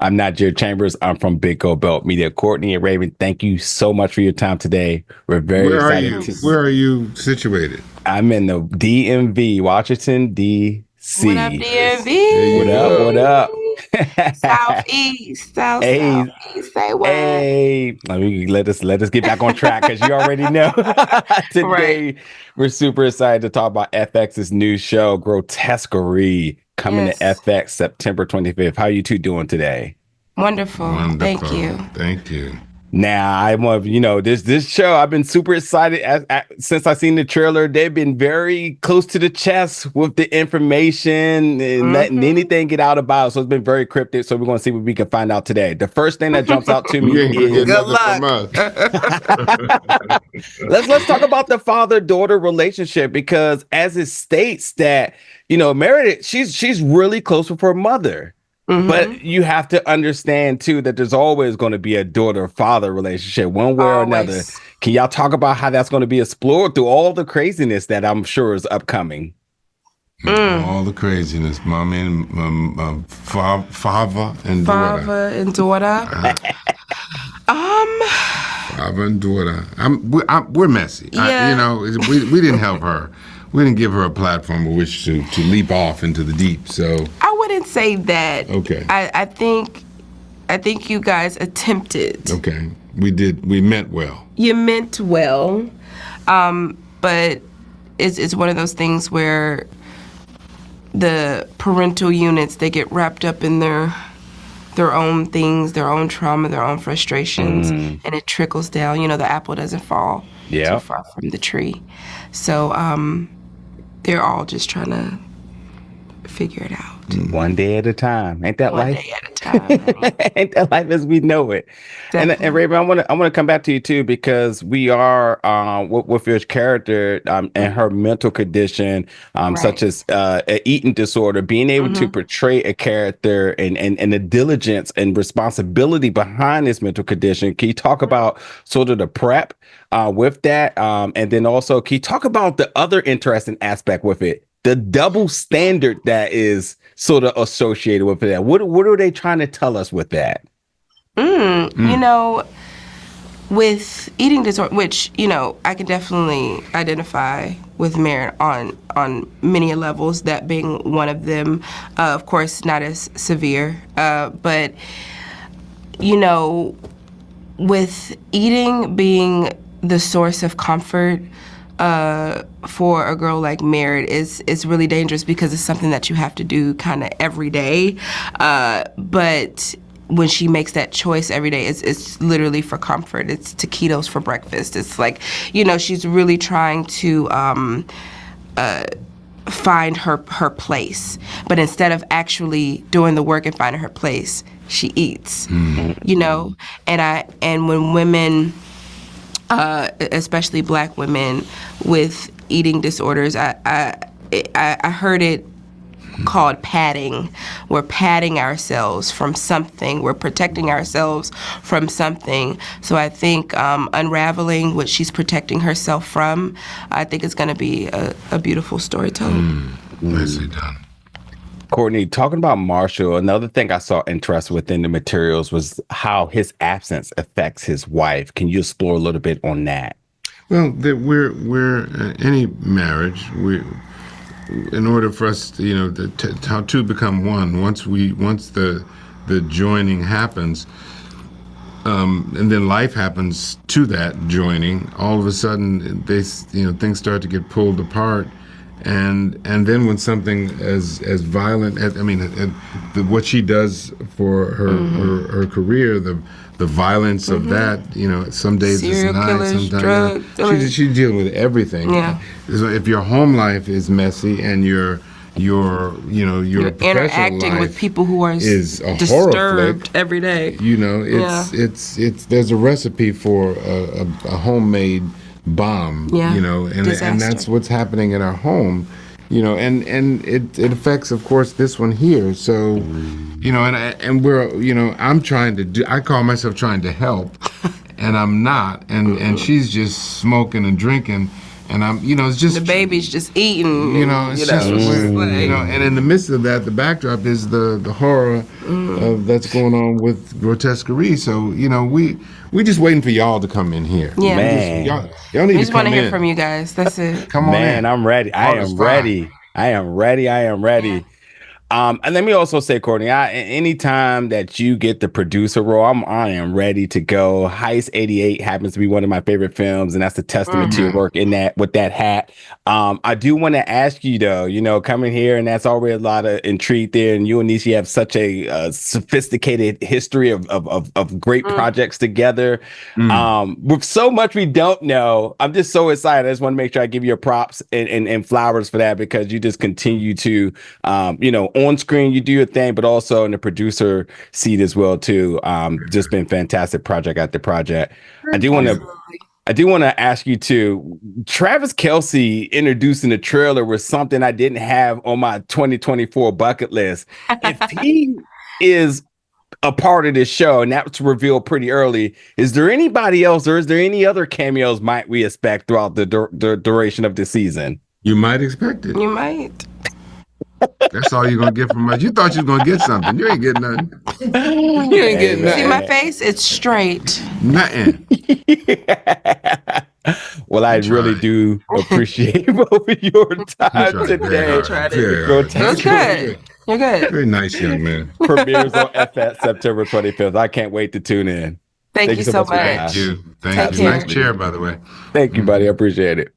I'm not Jared Chambers. I'm from Big Gold Belt Media. Courtney and Raven, thank you so much for your time today. We're very Where are excited. you? Where are you situated? I'm in the DMV, Washington, D.C. What up, DMV? What up? What up? Southeast, Hey, Southeast. Say what? hey. Let us get back on track because you already know. Today, Right. we're super excited to talk about FX's new show, Grotesquerie, coming to FX September 25th. How are you two doing today? Wonderful. Thank you. Thank you. Now, I want this show. I've been super excited since I seen the trailer. They've been very close to the chest with the information and letting anything get out about it. So it's been very cryptic. So we're going to see what we can find out today. The first thing that jumps out to me is good luck. let's talk about the father-daughter relationship, because as it states that Merritt, she's really close with her mother. But you have to understand, too, that there's always going to be a daughter-father relationship one way or another. Can y'all talk about how that's going to be explored through all the craziness that I'm sure is upcoming? All the craziness, mommy and father and daughter. Father and daughter. Father and daughter. We're messy. Yeah. We didn't help her. We didn't give her a platform with which to leap off into the deep. So I wouldn't say that. Okay. I think you guys attempted. Okay. We did. We meant well. You meant well, but it's one of those things where the parental units, they get wrapped up in their own things, their own trauma, their own frustrations, and it trickles down. The apple doesn't fall too far from the tree. So they're all just trying to figure it out. One day at a time. Ain't that life? One day at a time. Ain't that life as we know it? Definitely. And Raven, I want to come back to you too, because we are with your character and her mental condition, such as an eating disorder, being able to portray a character and the diligence and responsibility behind this mental condition. Can you talk about sort of the prep with that, and then also can you talk about the other interesting aspect with it? The double standard that is sort of associated with that. What are they trying to tell us with that? With eating disorder, which, I can definitely identify with Merritt on many levels, that being one of them. Of course, not as severe, but, with eating being the source of comfort for a girl like Merritt is really dangerous, because it's something that you have to do kind of every day. But when she makes that choice every day, it's literally for comfort. It's taquitos for breakfast. It's like, she's really trying to find her place. But instead of actually doing the work and finding her place, she eats. And when women, especially Black women with eating disorders, I heard it called padding. We're padding ourselves from something. We're protecting ourselves from something. So I think unraveling what she's protecting herself from, I think it's going to be a beautiful storytelling. Nicely done. Courtney, talking about Marshall, another thing I saw interest within the materials was how his absence affects his wife. Can you explore a little bit on that? Well, we're any marriage, in order for us, how two become one. Once the joining happens, and then life happens to that joining. All of a sudden, things start to get pulled apart. And then when something as violent as what she does for her career, the violence of that, some days Serial it's nice, killers, sometimes she's dealing with everything. Yeah. So if your home life is messy and your professional interacting life with people who are is a disturbed horror flick, every day. It's there's a recipe for a homemade bomb, and that's what's happening in our home, and it affects, of course, this one here. So, and we're, I'm trying to I call myself trying to help, and I'm not, and she's just smoking and drinking, And I'm, it's just the baby's just eating. It's just and in the midst of that, the backdrop is the horror of that's going on with Grotesquerie. So we just waiting for y'all to come in here. Yeah, man. Y'all need we just to come want to in. hear from you guys. That's it. Come on man, in. I'm ready. I am ready. I am ready. Yeah. And let me also say, Courtney, anytime that you get the producer role, I am ready to go. Heist 88 happens to be one of my favorite films, and that's a testament to your work in that with that hat. I do want to ask you though, coming here, and that's already a lot of intrigue there. And you and Nishi have such a sophisticated history of great projects together. With so much we don't know, I'm just so excited. I just want to make sure I give you your props and flowers for that, because you just continue to, on screen you do your thing, but also in the producer seat as well too. Just been fantastic project after project. I do want to ask you too. Travis Kelce introducing the trailer was something I didn't have on my 2024 bucket list. If he is a part of this show, and that's revealed pretty early, is there anybody else, or is there any other cameos might we expect throughout the duration of the season? You might expect it. You might. That's all you're gonna get from us. You thought you was gonna get something. You ain't getting nothing. You ain't getting nothing. See my face? It's straight. Nothing. Well, I really do appreciate both of your time today. That's good. You're good. Very nice, young man. Premieres on FX September 25th. I can't wait to tune in. Thank you so much. Thank you. Thank you. Nice chair, by the way. Thank you, buddy. I appreciate it.